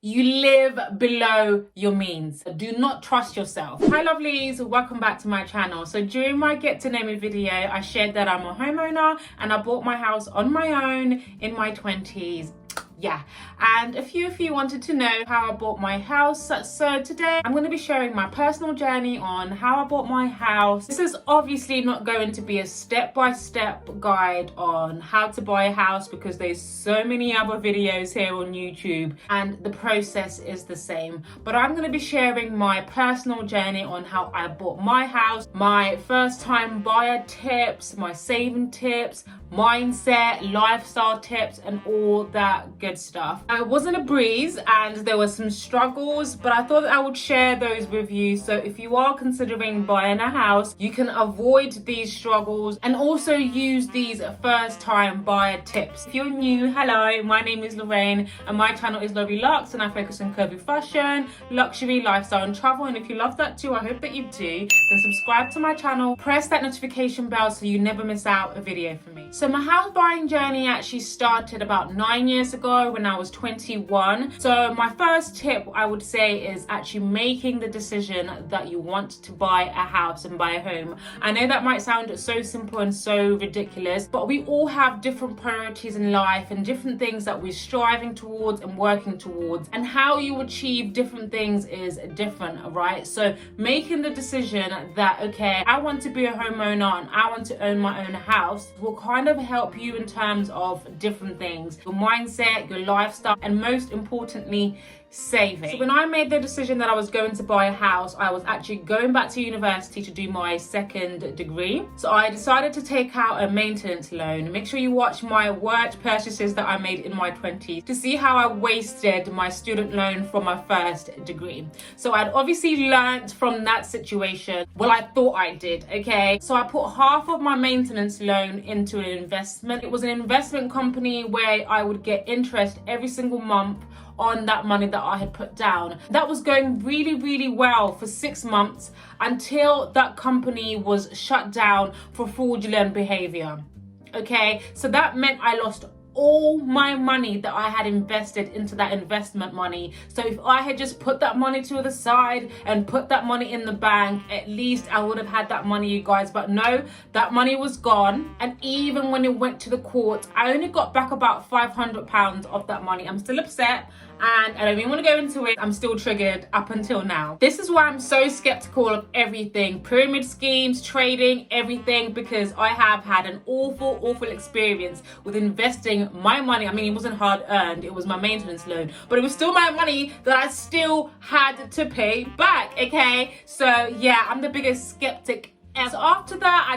you live below your means. Do not trust yourself. Hi lovelies, welcome back to my channel. So during my get to know me video, I shared that I'm a homeowner and I bought my house on my own in my 20s. Yeah, and a few of you wanted to know how I bought my house, so today I'm going to be sharing my personal journey on how I bought my house. This is obviously not going to be a step-by-step guide on how to buy a house because there's so many other videos here on YouTube and the process is the same, but I'm going to be sharing my personal journey on how I bought my house, my first time buyer tips, my saving tips, mindset, lifestyle tips, and all that good stuff. It wasn't a breeze and there were some struggles, but I thought that I would share those with you. So if you are considering buying a house, you can avoid these struggles and also use these first time buyer tips. If you're new, hello, my name is Lorraine and my channel is Lovely Lux and I focus on curvy fashion, luxury, lifestyle and travel. And if you love that too, I hope that you do, then subscribe to my channel, press that notification bell so you never miss out a video from me. So my house buying journey actually started about 9 years ago when I was 21. So my first tip I would say is actually making the decision that you want to buy a house and buy a home. I know that might sound so simple and so ridiculous, but we all have different priorities in life and different things that we're striving towards and working towards, and how you achieve different things is different, right? So making the decision that, okay, I want to be a homeowner and I want to own my own house will kind of help you in terms of different things, your mindset, your lifestyle, and most importantly, saving. So when I made the decision that I was going to buy a house, I was actually going back to university to do my second degree. So I decided to take out a maintenance loan. Make sure you watch my worst purchases that I made in my 20s to see how I wasted my student loan from my first degree. So I'd obviously learned from that situation. Well, I thought I did, okay? So I put half of my maintenance loan into an investment. It was an investment company where I would get interest every single month on that money that I had put down. That was going really well for 6 months until that company was shut down for fraudulent behavior. Okay, so that meant I lost all my money that I had invested into that investment money. So if I had just put that money to the side and put that money in the bank, at least I would have had that money, you guys. But no, that money was gone. And even when it went to the court, I only got back about £500 of that money. I'm still upset and I don't even want to go into it. I'm still triggered up until now. This is why I'm so skeptical of everything, pyramid schemes, trading, everything, because I have had an awful experience with investing my money. I mean, it wasn't hard earned, it was my maintenance loan, but it was still my money that I still had to pay back, okay? So yeah, I'm the biggest skeptic. And so after that,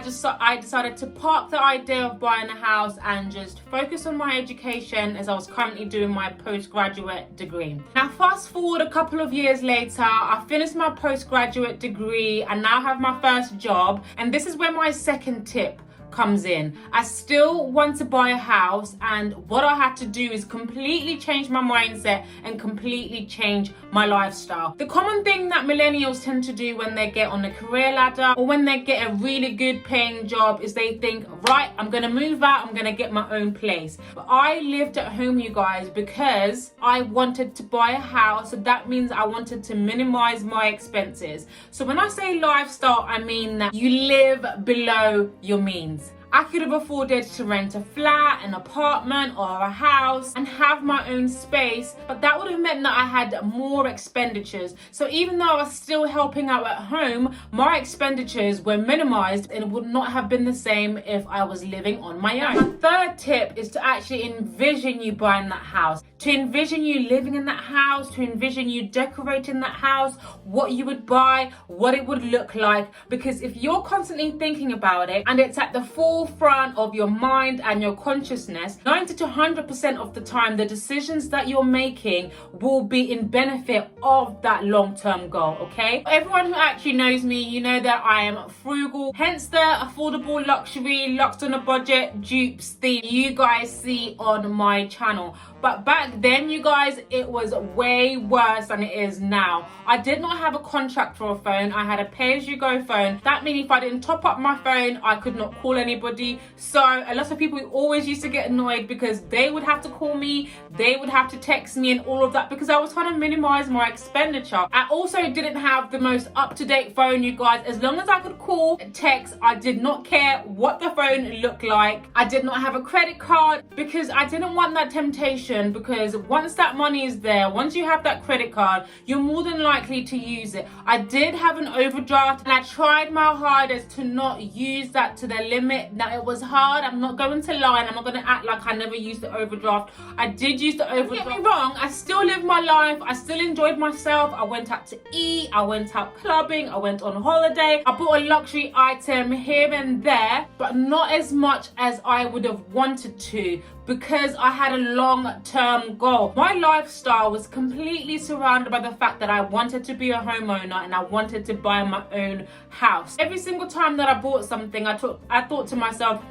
I decided to park the idea of buying a house and just focus on my education as I was currently doing my postgraduate degree. Now fast forward a couple of years later, I finished my postgraduate degree and now have my first job, and this is where my second tip comes in. I still want to buy a house, and what I had to do is completely change my mindset and completely change my lifestyle. The common thing that millennials tend to do when they get on a career ladder or when they get a really good paying job is they think, right, I'm gonna move out, I'm gonna get my own place. But I lived at home, you guys, because I wanted to buy a house. So that means I wanted to minimize my expenses. So when I say lifestyle, I mean that you live below your means. I could have afforded to rent a flat, an apartment, or a house and have my own space, but that would have meant that I had more expenditures. So even though I was still helping out at home, my expenditures were minimized and it would not have been the same if I was living on my own. My third tip is to actually envision you buying that house, to envision you living in that house, to envision you decorating that house, what you would buy, what it would look like. Because if you're constantly thinking about it and it's at the forefront of your mind and your consciousness, 90 to 100% of the time, the decisions that you're making will be in benefit of that long-term goal, okay? Everyone who actually knows me, you know that I am frugal, hence the affordable luxury, Lux on a budget dupes theme you guys see on my channel. But back then, you guys, it was way worse than it is now. I did not have a contract for a phone. I had a pay-as-you-go phone. That means if I didn't top up my phone, I could not call anybody. So a lot of people always used to get annoyed because they would have to call me, they would have to text me and all of that, because I was trying to minimize my expenditure. I also didn't have the most up-to-date phone, you guys. As long as I could call and text, I did not care what the phone looked like. I did not have a credit card because I didn't want that temptation, because once that money is there, once you have that credit card, you're more than likely to use it. I did have an overdraft and I tried my hardest to not use that to the limit. Now, it was hard. I'm not going to lie and I'm not going to act like I never used the overdraft. I did use the overdraft. Don't get me wrong, I still lived my life. I still enjoyed myself. I went out to eat. I went out clubbing. I went on holiday. I bought a luxury item here and there, but not as much as I would have wanted to, because I had a long-term goal. My lifestyle was completely surrounded by the fact that I wanted to be a homeowner and I wanted to buy my own house. Every single time that I bought something, I thought to myself,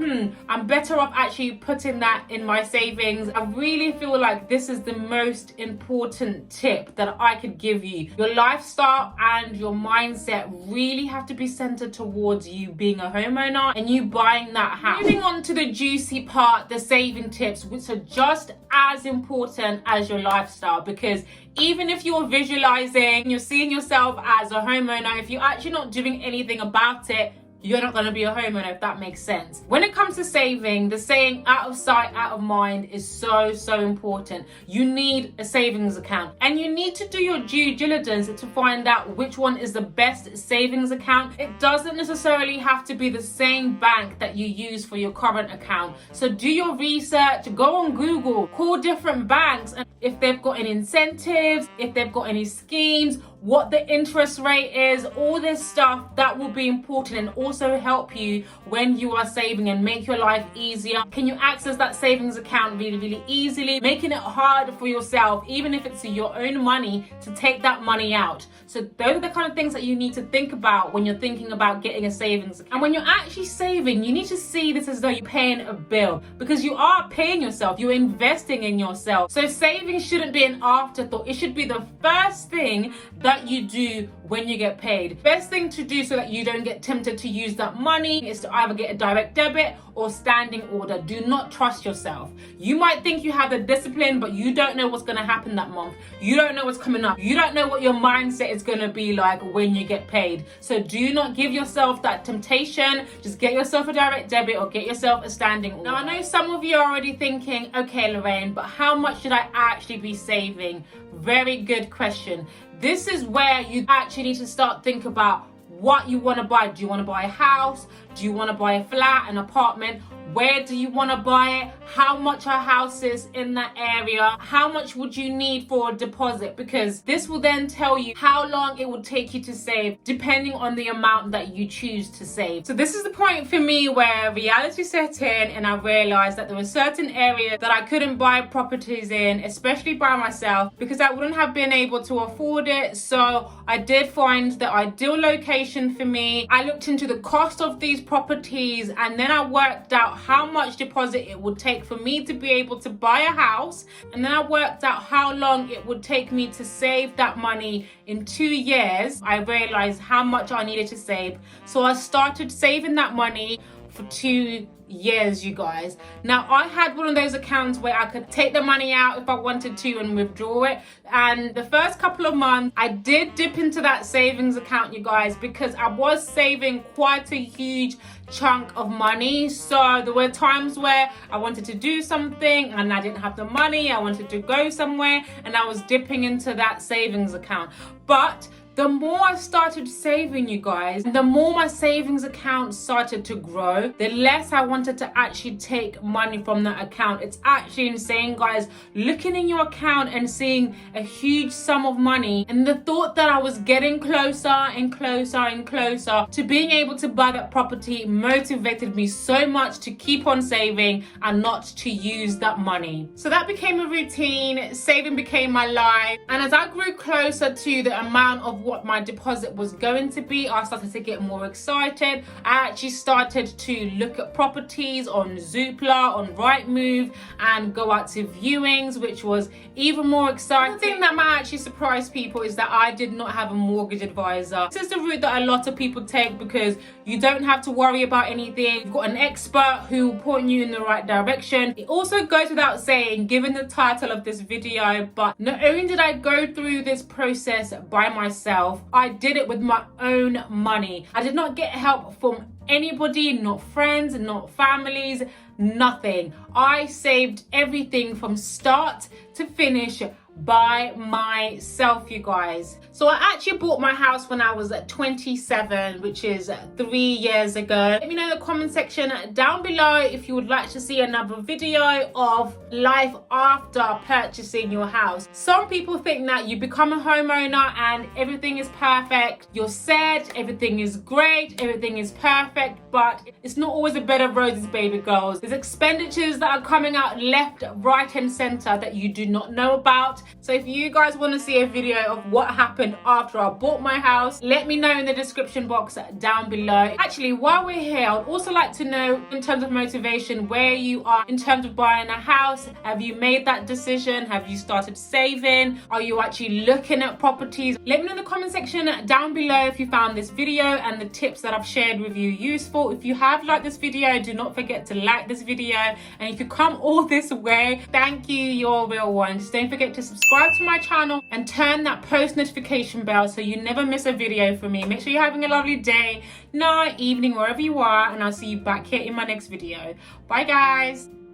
I'm better off actually putting that in my savings. I really feel like this is the most important tip that I could give you. Your lifestyle and your mindset really have to be centered towards you being a homeowner and you buying that house. Moving on to the juicy part, the saving tips, which are just as important as your lifestyle, because even if you're visualizing, you're seeing yourself as a homeowner, if you're actually not doing anything about it, you're not going to be a homeowner, if that makes sense. When it comes to saving, the saying out of sight, out of mind is so important. You need a savings account and you need to do your due diligence to find out which one is the best savings account. It doesn't necessarily have to be the same bank that you use for your current account. So do your research, go on Google, call different banks, and if they've got any incentives, if they've got any schemes, what the interest rate is, all this stuff that will be important and also help you when you are saving and make your life easier. Can you access that savings account really easily, making it hard for yourself, even if it's your own money, to take that money out. So those are the kind of things that you need to think about when you're thinking about getting a savings account. And when you're actually saving, you need to see this as though you're paying a bill, because you are paying yourself, you're investing in yourself. So saving shouldn't be an afterthought. It should be the first thing that you do when you get paid. Best thing to do so that you don't get tempted to use that money is to either get a direct debit or standing order. Do not trust yourself. You might think you have the discipline, but you don't know what's going to happen that month. You don't know what's coming up. You don't know what your mindset is going to be like when you get paid. So do not give yourself that temptation. Just get yourself a direct debit or get yourself a standing order. Now, I know some of you are already thinking, okay, Lorraine, but how much should I actually be saving? Very good question. This is where you actually need to start thinking about what you want to buy. Do you want to buy a house? Do you want to buy a flat, an apartment? Where do you want to buy it? How much are houses in that area? How much would you need for a deposit? Because this will then tell you how long it would take you to save, depending on the amount that you choose to save. So this is the point for me where reality set in and I realized that there were certain areas that I couldn't buy properties in, especially by myself, because I wouldn't have been able to afford it. So I did find the ideal location for me. I looked into the cost of these properties and then I worked out how much deposit it would take for me to be able to buy a house, and then I worked out how long it would take me to save that money in 2 years. I realized how much I needed to save, so I started saving that money for 2 years, you guys. Now, I had one of those accounts where I could take the money out if I wanted to and withdraw it, and the first couple of months I did dip into that savings account, you guys, because I was saving quite a huge chunk of money. So there were times where I wanted to do something and I didn't have the money, I wanted to go somewhere, and I was dipping into that savings account. But the more I started saving, you guys, the more my savings account started to grow, the less I wanted to actually take money from that account. It's actually insane, guys, looking in your account and seeing a huge sum of money, and the thought that I was getting closer and closer and closer to being able to buy that property motivated me so much to keep on saving and not to use that money. So that became a routine. Saving became my life, and as I grew closer to the amount of what my deposit was going to be, I started to get more excited. I actually started to look at properties on Zoopla, on Rightmove, and go out to viewings, which was even more exciting. The thing that might actually surprise people is that I did not have a mortgage advisor. This is the route that a lot of people take because you don't have to worry about anything. You've got an expert who will point you in the right direction. It also goes without saying, given the title of this video, but not only did I go through this process by myself, I did it with my own money. I did not get help from anybody, not friends, not families, nothing. I saved everything from start to finish by myself, you guys. So I actually bought my house when I was 27, which is 3 years ago. Let me know in the comment section down below if you would like to see another video of life after purchasing your house. Some people think that you become a homeowner and everything is perfect, you're set, everything is great, everything is perfect, but it's not always a bed of roses, baby girls. There's expenditures that are coming out left, right and center that you do not know about. So if you guys want to see a video of what happened after I bought my house, let me know in the description box down below. Actually, while we're here, I'd also like to know, in terms of motivation, where you are in terms of buying a house. Have you made that decision? Have you started saving? Are you actually looking at properties? Let me know in the comment section down below if you found this video and the tips that I've shared with you useful. If you have liked this video, do not forget to like this video. And if you come all this way, thank you, you're a real one. Just don't forget to subscribe to my channel and turn that post notification bell so you never miss a video from me. Make sure you're having a lovely day, night, evening, wherever you are, and I'll see you back here in my next video. Bye guys.